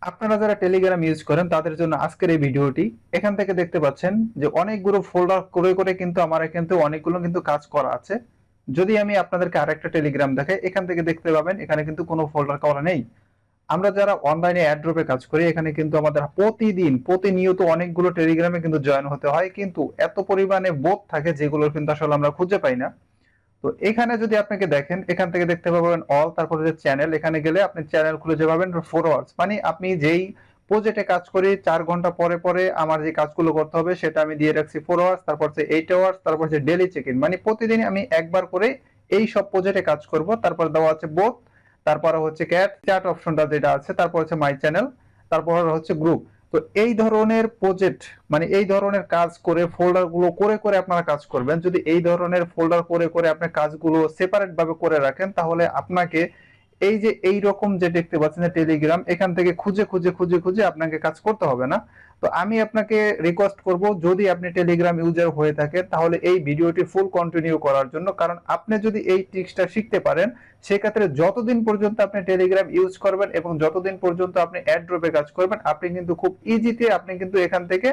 আপনারা যারা Telegram use করেন তাদের জন্য আজকের এই ভিডিওটি। এখান থেকে দেখতে পাচ্ছেন যে অনেকগুলো ফোল্ডার করে করে কিন্তু আমার কিন্তু অনেকগুলো কিন্তু কাজ করা আছে। যদি আমি আপনাদেরকে আরেকটা টেলিগ্রাম দেখাই, এখান থেকে দেখতে পাবেন এখানে কিন্তু কোনো ফোল্ডার করা নেই। আমরা যারা অনলাইনে অ্যাড্রপে কাজ করি, এখানে কিন্তু আমাদের প্রতিদিন প্রতিনিয়ত অনেকগুলো টেলিগ্রামে কিন্তু জয়েন হতে হয়, কিন্তু এত পরিমাণে বোট থাকে যেগুলো কিন্তু আসলে আমরা খুঁজে পাই না। তো এখানে যদি আপনাকে দেখেন, এখান থেকে দেখতে পাবেন অল, তারপরে যে চ্যানেল, এখানে গেলে আপনি চ্যানেল খুঁজে পাবেন 4 আওয়ার্স, মানে আপনি যেই প্রজেক্টে কাজ করি 4 ঘন্টা পরে পরে আমার যে কাজগুলো করতে হবে সেটা আমি দিয়ে রাখছি 4 আওয়ার্স, তারপর হচ্ছে 8 আওয়ার্স, তারপর হচ্ছে ডেলি চেক ইন, মানে প্রতিদিন আমি একবার করে এই সব প্রজেক্টে কাজ করব। তারপর দেওয়া আছে বোথ, তারপরে হচ্ছে ক্যাট চ্যাট অপশনটা যেটা আছে, তারপর হচ্ছে মাই চ্যানেল, তারপর হচ্ছে গ্রুপ। তো এই ধরনের প্রজেক্ট, মানে এই ধরনের কাজ করে ফোল্ডার গুলো করে করে আপনারা কাজ করবেন। যদি এই ধরনের ফোল্ডার করে করে আপনি কাজগুলো সেপারেট ভাবে করে রাখেন, তাহলে আপনাকে এই যে এই রকম যে দেখতে পাচ্ছেন টেলিগ্রাম, এখান থেকে খুঁজে খুঁজে খুঁজে খুঁজে আপনাকে কাজ করতে হবে না। তো আমি আপনাকে রিকোয়েস্ট করব, যদি আপনি টেলিগ্রাম ইউজার হয়ে থাকেন তাহলে এই ভিডিওটি ফুল কন্টিনিউ করার জন্য, কারণ আপনি যদি এই ট্রিক্সটা শিখতে পারেন সেক্ষেত্রে যতদিন পর্যন্ত আপনি টেলিগ্রাম ইউজ করবেন এবং যতদিন পর্যন্ত আপনি অ্যাড্রপে কাজ করবেন, আপনি কিন্তু খুব ইজিতে আপনি কিন্তু এখান থেকে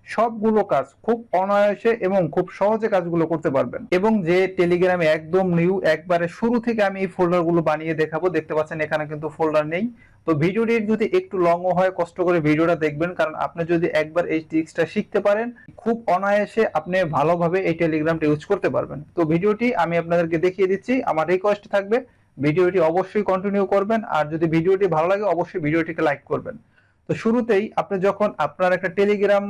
সবগুলো কাজ খুব অনায়াসে এবং খুব সহজে কাজগুলো করতে পারবেন। এবং যে টেলিগ্রামে একদম নিউ, একবারে শুরু থেকে আমি এই ফোল্ডার গুলো বানিয়ে দেখাবো, দেখতে পাচ্ছেন এখানে কিন্তু ফোল্ডার নেই। তো ভিডিওটি যদি একটু লংও হয়, কষ্ট করে ভিডিওটা দেখবেন, কারণ আপনি যদি একবার এই ট্রিক্সটা শিখতে পারেন খুব অনায়াসে আপনি ভালোভাবে এই টেলিগ্রামটা ইউজ করতে পারবেন। তো ভিডিওটি আমি আপনাদেরকে দেখিয়ে দিচ্ছি। আমার রিকোয়েস্ট থাকবে ভিডিওটি অবশ্যই কন্টিনিউ করবেন, আর যদি ভিডিওটি ভালো লাগে অবশ্যই ভিডিওটিকে লাইক করবেন। তো শুরুতেই আপনি যখন আপনার একটা টেলিগ্রাম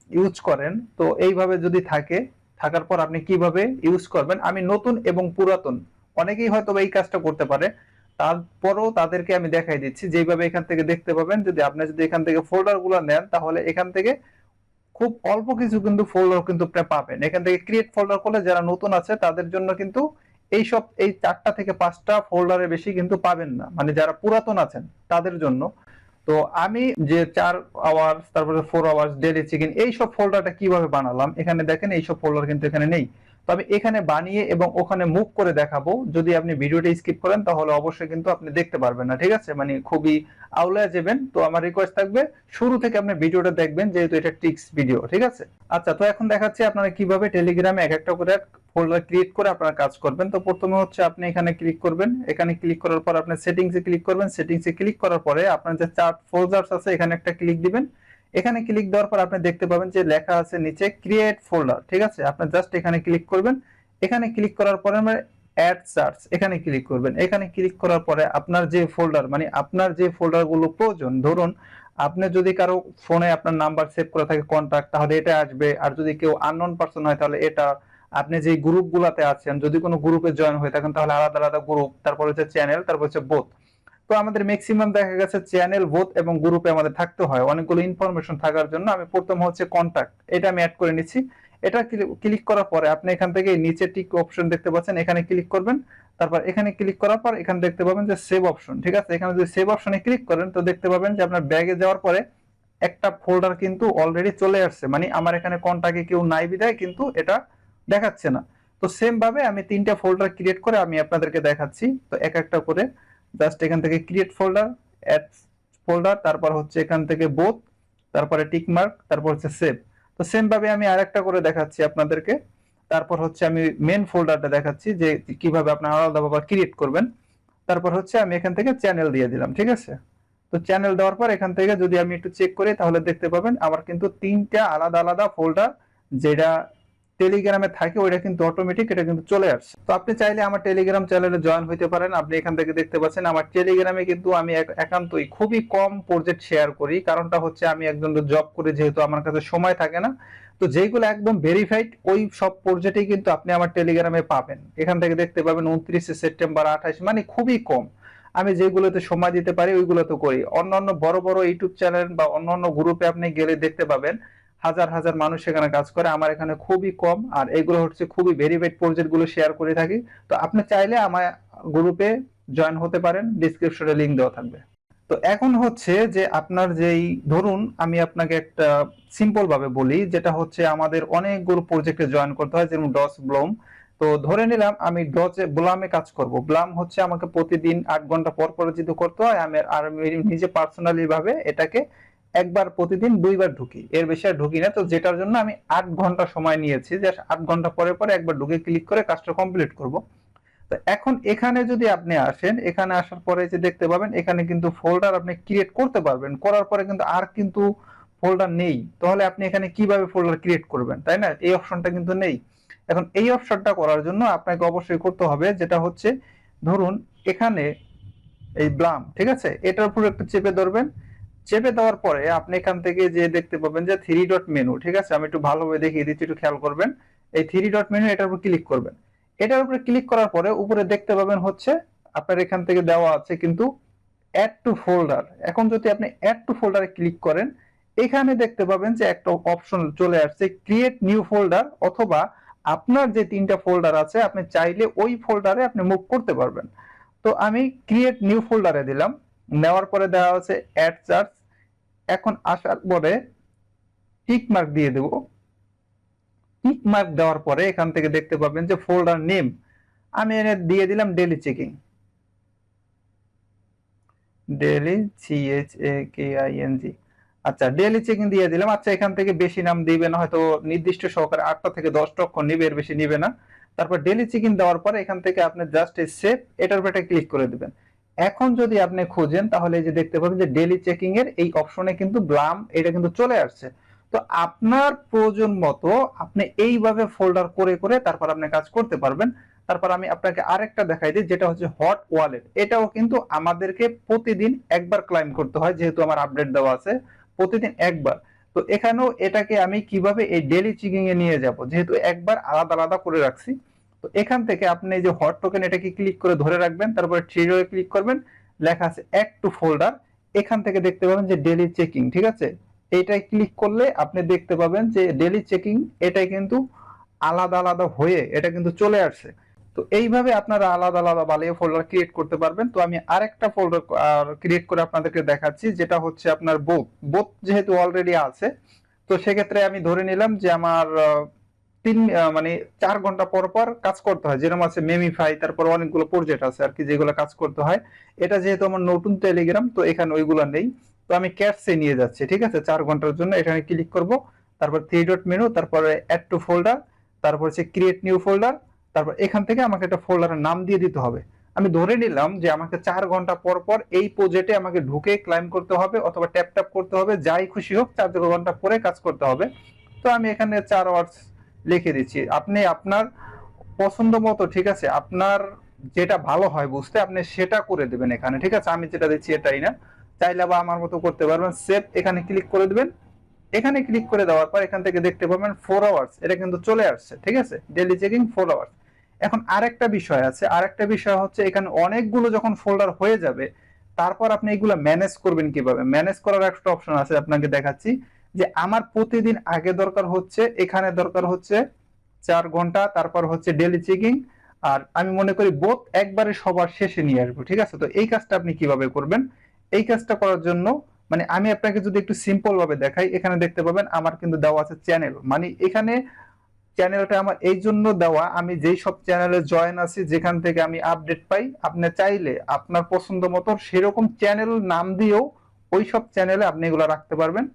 ইউজ করেন, তো এইভাবে যদি থাকে, থাকার পর আপনি কিভাবে ইউজ করবেন, আমি নতুন এবং পুরাতন অনেকেই হয়তো এই কাজটা করতে পারে, তারপরও তাদেরকে আমি দেখাই দিচ্ছি যেভাবে এখান থেকে দেখতে পাবেন। যদি আপনি যদি এখান থেকে ফোল্ডার গুলো নেন, তাহলে এখান থেকে খুব অল্প কিছু কিন্তু ফোল্ডার কিন্তু আপনি পাবেন। এখান থেকে ক্রিয়েট ফোল্ডার করলে যারা নতুন আছে তাদের জন্য কিন্তু এই 4টা থেকে 5টা ফোল্ডারের বেশি কিন্তু পাবেন না, মানে যারা পুরাতন আছেন তাদের জন্য। তো আমি যে 4 আওয়ার্স, তারপরে 4 আওয়ার্স, ডেলি চেক ইন, এইসব ফোল্ডারটা কিভাবে বানালাম, এখানে দেখেন এইসব ফোল্ডার কিন্তু এখানে নেই। তো আমি এখানে বানিয়ে এবং ওখানে মুভ করে দেখাবো। যদি আপনি ভিডিওটা স্কিপ করেন তাহলে অবশ্যই কিন্তু আপনি দেখতে পারবেন না, ঠিক আছে, মানে খুবই আউলায় যাবেন। তো আমার রিকোয়েস্ট থাকবে শুরু থেকে আপনি ভিডিওটা দেখবেন, যেহেতু এটা টিক্স ভিডিও, ঠিক আছে। আচ্ছা, তো এখন দেখাচ্ছি আপনারা কিভাবে টেলিগ্রামে এক একটা করে ফোল্ডার ক্রিয়েট করে আপনারা কাজ করবেন। তো প্রথমে হচ্ছে আপনি এখানে ক্লিক করবেন, এখানে ক্লিক করার পর আপনি সেটিংসে ক্লিক করবেন, সেটিংসে ক্লিক করার পরে আপনার যে চার্ট ফোল্ডারস আছে এখানে একটা ক্লিক দিবেন। এখানে ক্লিক দেওয়ার পর আপনি দেখতে পাবেন যে লেখা আছে নিচে ক্রিয়েট ফোল্ডার, ঠিক আছে। আপনি জাস্ট এখানে ক্লিক করবেন, এখানে ক্লিক করার পরে আমরা অ্যাড সার্চ এখানে ক্লিক করবেন। এখানে ক্লিক করার পরে আপনার যে ফোল্ডার, মানে আপনার যে ফোল্ডার গুলো প্রয়োজন, ধরুন আপনি যদি কারো ফোনে আপনার নাম্বার সেভ করা থাকে কন্টাক্ট, তাহলে এটা আসবে। আর যদি কেউ আননোন পারসন হয় তাহলে এটা। আপনি যে গ্রুপ গুলাতে আছেন, যদি কোনো গ্রুপে জয়েন হয়ে থাকেন তাহলে আলাদা আলাদা গ্রুপ, তারপর হচ্ছে চ্যানেল, তারপর হচ্ছে বোথ। তো আমাদের ম্যাক্সিমাম দেখা গেছে চ্যানেল, বোথ এবং গ্রুপে আমাদের থাকতে হয় অনেকগুলো ইনফরমেশন থাকার জন্য। আমি প্রথম হচ্ছে কন্টাক্ট, এটা আমি অ্যাড করে নিচ্ছি। এটা ক্লিক করার পরে আপনি এখান থেকে নিচে টিক অপশন দেখতে পাচ্ছেন, এখানে ক্লিক করবেন। তারপর এখানে ক্লিক করার পর এখানে দেখতে পাবেন যে সেভ অপশন, ঠিক আছে। এখানে যদি সেভ অপশনে ক্লিক করেন তো দেখতে পাবেন যে আপনার ব্যাগে যাওয়ার পরে একটা ফোল্ডার কিন্তু অলরেডি চলে আসছে, মানে আমার এখানে কন্টাক্টে কেউ নাই বিদায় কিন্তু এটা দেখাচ্ছে না। তো সেম ভাবে আমি 3টা ফোল্ডার ক্রিয়েট করে আমি আপনাদেরকে দেখাচ্ছি। তো এক একটা করে জাস্ট এখান থেকে ক্রিয়েট ফোল্ডার, অ্যাড ফোল্ডার, তারপর হচ্ছে এখান থেকে বোথ, তারপরে টিক মার্ক, তারপর হচ্ছে সেভ। তো সেম ভাবে আমি আরেকটা করে দেখাচ্ছি আপনাদেরকে। তারপর হচ্ছে আমি মেন ফোল্ডারটা দেখাচ্ছি যে কিভাবে আপনারা আলাদাভাবে ক্রিয়েট করবেন। তারপর হচ্ছে আমি এখান থেকে চ্যানেল দিয়ে দিলাম, ঠিক আছে। তো চ্যানেল দেওয়ার পর এখান থেকে যদি আমি একটু চেক করি তাহলে দেখতে পাবেন আমার কিন্তু 3টা আলাদা আলাদা ফোল্ডার যেটা টেলিগ্রামে থাকে ওইটা কিন্তু অটোমেটিক এটা কিন্তু চলে আসছে। তো আপনি চাইলে আমার টেলিগ্রাম চ্যানেলে জয়েন হইতে পারেন। আপনি এখান থেকে দেখতে পাচ্ছেন আমার টেলিগ্রামে কিন্তু আমি একান্তই খুবই কম প্রজেক্ট শেয়ার করি। কারণটা হচ্ছে আমি একজন জব করি, যেহেতু আমার কাছে সময় থাকে না। তো যেগুলো একদম ভেরিফাইড ওই সব প্রজেক্টই কিন্তু আপনি আমার টেলিগ্রামে পাবেন। এখান থেকে দেখতে পাবেন 29 সেপ্টেম্বর, 28, মানে খুবই কম। আমি যেগুলোতে সময় দিতে পারি ওইগুলো তো করি। অন্যান্য বড় বড় ইউটিউব চ্যানেল বা অন্যান্য গ্রুপে আপনি গেলে দেখতে পাবেন হাজার হাজার মানুষ সেখানে কাজ করে, আমার এখানে খুবই কম। আর এগুলো হচ্ছে খুবই ভেরিফাইড প্রজেক্ট গুলো শেয়ার করে থাকি। তো আপনি চাইলে আমার গ্রুপে জয়েন হতে পারেন, ডিসক্রিপশনে লিংক দেওয়া থাকবে। তো এখন হচ্ছে যে আপনার যেই, ধরুন আমি আপনাকে একটা সিম্পল ভাবে বলি, যেটা হচ্ছে আমাদের অনেকগুলো প্রজেক্টে জয়েন করতে হয়, যেমন ডস ব্লম। তো ধরে নিলাম আমি ডজে ব্লামে কাজ করব। ব্লাম হচ্ছে আমাকে প্রতিদিন 8 ঘন্টা পর পর যদি করতে হয়, আমি নিজে পার্সোনালি ভাবে এটাকে একবার প্রতিদিন 2বার ঢুকি, এর বেশি আর ঢুকি না। তো যেটার জন্য আমি 8 ঘন্টা সময় নিয়েছি, যে 8 ঘন্টা পরে পরে একবার ঢুকে ক্লিক করে কাজটা কমপ্লিট করব। তো এখন এখানে যদি আপনি আসেন, এখানে আসার পরে যে দেখতে পাবেন এখানে কিন্তু ফোল্ডার আপনি ক্রিয়েট করতে পারবেন, করার পরে কিন্তু আর কিন্তু ফোল্ডার নেই। তাহলে আপনি এখানে কিভাবে ফোল্ডার ক্রিয়েট করবেন, তাই না? এই অপশনটা কিন্তু নেই। এখন এই অপশনটা করার জন্য আপনাকে অবশ্যই করতে হবে যেটা হচ্ছে, ধরুন এখানে এই ব্লাম, ঠিক আছে, এটার উপর একটু চেপে ধরবেন। চেপে দেওয়ার পরে আপনি এখান থেকে যে দেখতে পাবেন যে 3 ডট মেনু, ঠিক আছে, আমি একটু ভালোভাবে দেখিয়ে দিচ্ছি, একটু খেয়াল করবেন। এই 3 ডট মেনু, এটার উপর ক্লিক করবেন। এটার উপরে ক্লিক করার পরে উপরে দেখতে পাবেন হচ্ছে আপনার এখান থেকে দেওয়া আছে কিন্তু অ্যাড টু ফোল্ডার। এখন যদি আপনি অ্যাড টু ফোল্ডারে ক্লিক করেন, এখানে দেখতে পাবেন যে একটা অপশন চলে আসছে ক্রিয়েট নিউ ফোল্ডার, অথবা আপনার যে 3টা ফোল্ডার আছে আপনি চাইলে ওই ফোল্ডারে আপনি মুভ করতে পারবেন। তো আমি ক্রিয়েট নিউ ফোল্ডারে দিলাম, নেওয়ার পরে দেওয়া হচ্ছে অ্যাড চার্জ। এখন আসার পরে টিক মার্ক দিয়ে দেব। টিক মার্ক দেওয়ার পরে এখান থেকে দেখতে পাবেন যে ফোল্ডার নেম আমি এনে দিয়ে দিলাম ডেইলি চেকিং। Daily, CHAKING। আচ্ছা, ডেইলি চেকিং দিয়ে দিলাম। আচ্ছা, এখান থেকে বেশি নাম দিবে না, হয়তো নির্দিষ্ট সহকারে 8টা থেকে 10টা অক্ষর নিবে, এর বেশি নিবে না। তারপর ডেইলি চেকিং দেওয়ার পরে এখান থেকে আপনি জাস্ট সেভ, এটার উপর একটা ক্লিক করে দিবেন। এখন যদি আপনি খোঁজেন তাহলে এই যে দেখতে পাবেন যে ডেইলি চেকিং এর এই অপশনে কিন্তু ব্লাম এটা কিন্তু চলে আসছে। তো আপনার প্রয়োজন মতো আপনি এইভাবে ফোল্ডার করে করে তারপর আপনি কাজ করতে পারবেন। তারপর আমি আপনাকে আরেকটা দেখাই দিই, যেটা হচ্ছে হট ওয়ালেট। এটাও কিন্তু আমাদেরকে প্রতিদিন একবার ক্লাইম করতে হয়, যেহেতু আমার আপডেট দেওয়া আছে প্রতিদিন একবার। তো এখানেও এটাকে আমি কিভাবে এই ডেইলি চেকিং এ নিয়ে যাব, যেহেতু একবার আলাদা আলাদা করে রাখছি। তো এখান থেকে আপনি এই যে হট টোকেন, এটাকে ক্লিক করে ধরে রাখবেন, তারপরে থ্রি ডটে ক্লিক করবেন, লেখা আছে অ্যাড টু ফোল্ডার। এখান থেকে দেখতে পাবেন যে ডেইলি চেকিং, ঠিক আছে, এইটাই ক্লিক করলে আপনি দেখতে পাবেন যে ডেইলি চেকিং এটাই কিন্তু আলাদা আলাদা হয়ে এটা কিন্তু চলে আসছে। তো এইভাবে আপনারা আলাদা আলাদা বালিয়ে ফোল্ডার ক্রিয়েট করতে পারবেন। তো আমি আরেকটা ফোল্ডার ক্রিয়েট করে আপনাদেরকে দেখাচ্ছি, যেটা হচ্ছে আপনার বোথ। বোথ যেহেতু অলরেডি আছে, তো সেক্ষেত্রে আমি ধরে নিলাম যে আমার মানে 4 ঘন্টা পর পর কাজ করতে হয়, যেরকম আছে মেমিফাই, তারপর অনেকগুলো প্রজেক্ট আছে আর কি যেগুলো কাজ করতে হয়। এটা যেহেতু আমার নতুন টেলিগ্রাম, তো এখানে ওইগুলো নেই। তো আমি ক্যাপসে নিয়ে যাচ্ছি, ঠিক আছে, 4 ঘন্টার জন্য এখানে ক্লিক করব। তারপর 3 ডট মেনু, তারপরে অ্যাড টু ফোল্ডার, তারপর হচ্ছে ক্রিয়েট নিউ ফোল্ডার। তারপর এখান থেকে আমাকে একটা ফোল্ডারের নাম দিয়ে দিতে হবে। আমি ধরে নিলাম যে আমাকে 4 ঘন্টা পর পর এই প্রজেক্টে আমাকে ঢুকে ক্লাইম করতে হবে, অথবা ট্যাপ ট্যাপ করতে হবে, যাই খুশি হোক 4 ঘন্টা পরে কাজ করতে হবে। তো আমি এখানে 4 আওয়ার্স লিখে দিচ্ছি। আপনি আপনার পছন্দ মতো, ঠিক আছে, আপনার যেটা ভালো হয় বুঝতে আপনি সেটা করে দিবেন এখানে, ঠিক আছে। আমি যেটা দিচ্ছি এটাই না, চাইলে বা আমার মতো করতে পারবেন। সেভ, এখানে ক্লিক করে দিবেন। এখানে ক্লিক করে দেওয়ার পর এখান থেকে দেখতে পাবেন 4 আওয়ার্স, এটা কিন্তু চলে আসছে, ঠিক আছে, ডেইলি চেকিং 4 আওয়ার্স। এখন আরেকটা বিষয় আছে, আরেকটা বিষয় হচ্ছে এখানে অনেকগুলো যখন ফোল্ডার হয়ে যাবে, তারপর আপনি এগুলো ম্যানেজ করবেন কিভাবে। ম্যানেজ করার একটা অপশন আছে, আপনাকে দেখাচ্ছি। যে আমার প্রতিদিন আগে দরকার হচ্ছে, এখানে দরকার হচ্ছে 4 ঘন্টা, তারপর হচ্ছে ডেইলি চেকিং, আর আমি মনে করি বোথ একবারে সবার শেষে নিয়ে আসবো, ঠিক আছে। তো এই কাজটা আপনি কিভাবে করবেন? এই কাজটা করার জন্য মানে আমি আপনাকে যদি একটু সিম্পল ভাবে দেখাই, এখানে দেখতে পাবেন আমার কিন্তু দেওয়া আছে চ্যানেল। মানে এখানে চ্যানেলটা আমার এই জন্য দেওয়া, আমি যেই সব চ্যানেলে জয়েন আছি, যেখান থেকে আমি আপডেট পাই, আপনি চাইলে আপনার পছন্দ মতো সেরকম চ্যানেল নাম দিয়েও ওই সব চ্যানেলে আপনি এগুলো রাখতে পারবেন।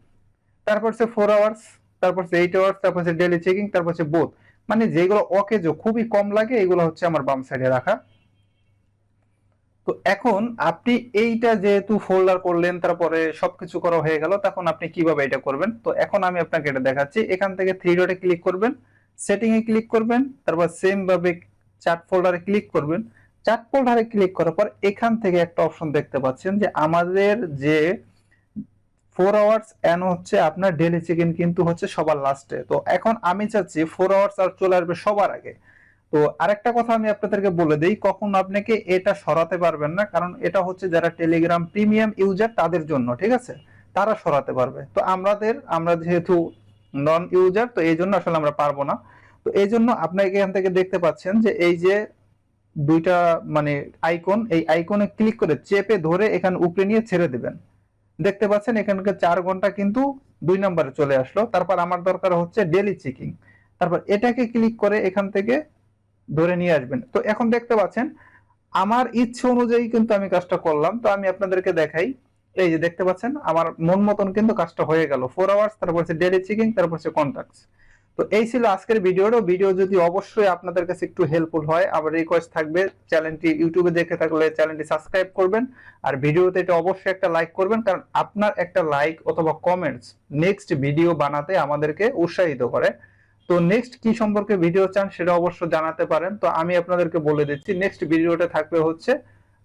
তারপর হচ্ছে 4 আওয়ার্স, তারপর হচ্ছে 8 আওয়ার্স, তারপর হচ্ছে ডেইলি চেকিং, তারপর হচ্ছে বোথ। মানে যেগুলো অকেজো খুবই কম লাগে, এগুলো হচ্ছে আমার বাম সাইডে রাখা। তো এখন আপনি এইটা যেহেতু ফোল্ডার করলেন, তারপরে সবকিছু করা হয়ে গেল, তখন আপনি কিভাবে এটা করবেন? তো এখন আমি আপনাকে এটা দেখাচ্ছি। এখান থেকে 3 ডটে ক্লিক করবেন, সেটিং এ ক্লিক করবেন, তারপর সেম ভাবে চার্ট ফোল্ডারে ক্লিক করবেন। চার্ট ফোল্ডারে ক্লিক করার পর এখান থেকে একটা অপশন দেখতে পাচ্ছেন যে আমাদের যে 4 আওয়ার্স এন্ড হচ্ছে আপনার ডেইলি চেকিং কিন্তু হচ্ছে সবার লাস্টে। তো এখন আমি চাচ্ছি 4 আওয়ার্স আর চলে আসবে সবার আগে। তো আরেকটা কথা আমি আপনাদেরকে বলে দেই, কখন আপনাকে এটা সরাতে পারবেন না, কারণ এটা হচ্ছে যারা টেলিগ্রাম প্রিমিয়াম ইউজার তাদের জন্য, ঠিক আছে, তারা সরাতে পারবে। তো আমরা যেহেতু নন ইউজার, তো এই জন্য আসলে আমরা পারবো না। তো এই জন্য আপনাকে এখান থেকে দেখতে পাচ্ছেন যে এই যে দুইটা মানে আইকন, এই আইকনে ক্লিক করে চেপে ধরে এখানে উপরে নিয়ে ছেড়ে দিবেন। দেখতে পাচ্ছেন এখানকার 4 ঘন্টা কিন্তু 2 নম্বরে চলে আসলো। তারপর আমার দরকার হচ্ছে ডেইলি চেকিং। তারপর এটাকে ক্লিক করে এখান থেকে ধরে নিয়ে আসবেন। তো এখন দেখতে পাচ্ছেন আমার ইচ্ছে অনুযায়ী কিন্তু আমি কাজটা করলাম। তো আমি আপনাদেরকে দেখাই। এই যে দেখতে পাচ্ছেন আমার মন মতন কিন্তু কাজটা হয়ে গেল। 4 আওয়ার্স, তারপর হচ্ছে ডেইলি চেকিং, তারপর হচ্ছে কন্টাক্টস। তো এই ছিল আজকের ভিডিওটা। ভিডিও যদি অবশ্যই আপনাদের কাছে একটু হেল্পফুল হয়, আমার রিকোয়েস্ট থাকবে চ্যানেলটি ইউটিউবে দেখে থাকলে চ্যানেলটি সাবস্ক্রাইব করবেন। আর ভিডিওতে এটা অবশ্যই একটা লাইক করবেন, কারণ আপনার একটা লাইক অথবা কমেন্টস নেক্সট ভিডিও বানাতে আমাদেরকে উৎসাহিত করে। তো নেক্সট কি সম্পর্কে ভিডিও চান সেটা অবশ্য জানাতে পারেন। তো আমি আপনাদেরকে বলে দিচ্ছি, নেক্সট ভিডিওটা থাকবে হচ্ছে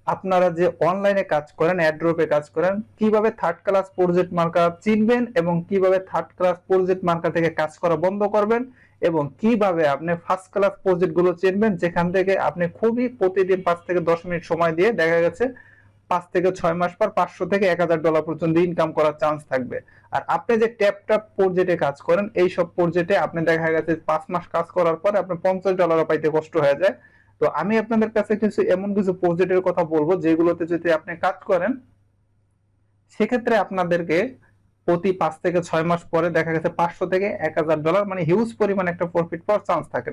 আপনারা যে অনলাইনে কাজ করেন, অ্যাড্রপে কাজ করেন, কিভাবে থার্ড ক্লাস প্রজেক্ট মার্কার চিনবেন এবং কিভাবে থার্ড ক্লাস প্রজেক্ট মার্কার থেকে কাজ করা বন্ধ করবেন, এবং কিভাবে আপনি ফার্স্ট ক্লাস প্রজেক্ট গুলো চিনবেন যেখান থেকে আপনি খুবই প্রতিদিন 5 থেকে 10 মিনিট সময় দিয়ে দেখা গেছে 5 থেকে 6 মাস পর $500 থেকে $1000 পর্যন্ত ইনকাম করার চান্স থাকবে। আর আপনি যে ট্যাপ প্রজেক্টে কাজ করেন, এই সব প্রজেক্টে আপনি দেখা গেছে 5 মাস কাজ করার পর আপনি $50 পাইতে কষ্ট হয়ে যায়। তো আমি আপনাদের কাছে কিছু এমন কিছু প্রজেক্টের কথা বলবো যেগুলোতে যদি আপনি কাজ করেন, সেক্ষেত্রে আপনাদেরকে প্রতি 5 থেকে 6 মাস পরে দেখা গেছে $500 থেকে $1000 মানে হিউজ পরিমাণ একটা প্রফিট পাওয়ার চান্স থাকে।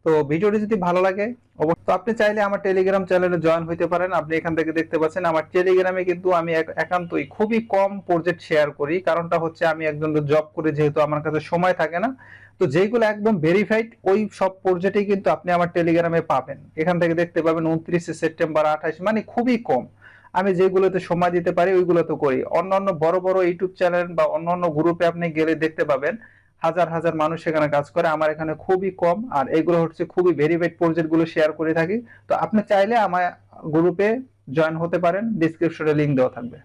তো ভিডিওটি যদি ভালো লাগে অবশ্যই আপনি চাইলে আমার টেলিগ্রাম চ্যানেলে জয়েন হইতে পারেন। আপনি এখান থেকে দেখতে পাচ্ছেন আমার টেলিগ্রামে কিন্তু আমি একান্তই খুবই কম প্রজেক্ট শেয়ার করি। কারণটা হচ্ছে আমি একজন জব করি, যেহেতু আমার কাছে সময় থাকে না। তো যেগুলো একদম ভেরিফাইড ওই সব প্রজেক্টই কিন্তু আপনি আমার টেলিগ্রামে পাবেন। এখান থেকে দেখতে পাবেন 29 সেপ্টেম্বর, 28, মানে খুবই কম। আমি যেগুলোতে সময় দিতে পারি ওইগুলো তো করি। অন্যান্য বড় বড় ইউটিউব চ্যানেল বা অন্যান্য গ্রুপে আপনি গেলে দেখতে পাবেন হাজার হাজার মানুষ এখানে কাজ করে, আমার এখানে খুবই কম। আর এগুলো হচ্ছে খুবই ভেরিফাইড প্রজেক্ট গুলো শেয়ার করে থাকি। তো আপনি চাইলে আমার গ্রুপে জয়েন হতে পারেন, ডিসক্রিপশনে লিংক দেওয়া থাকবে।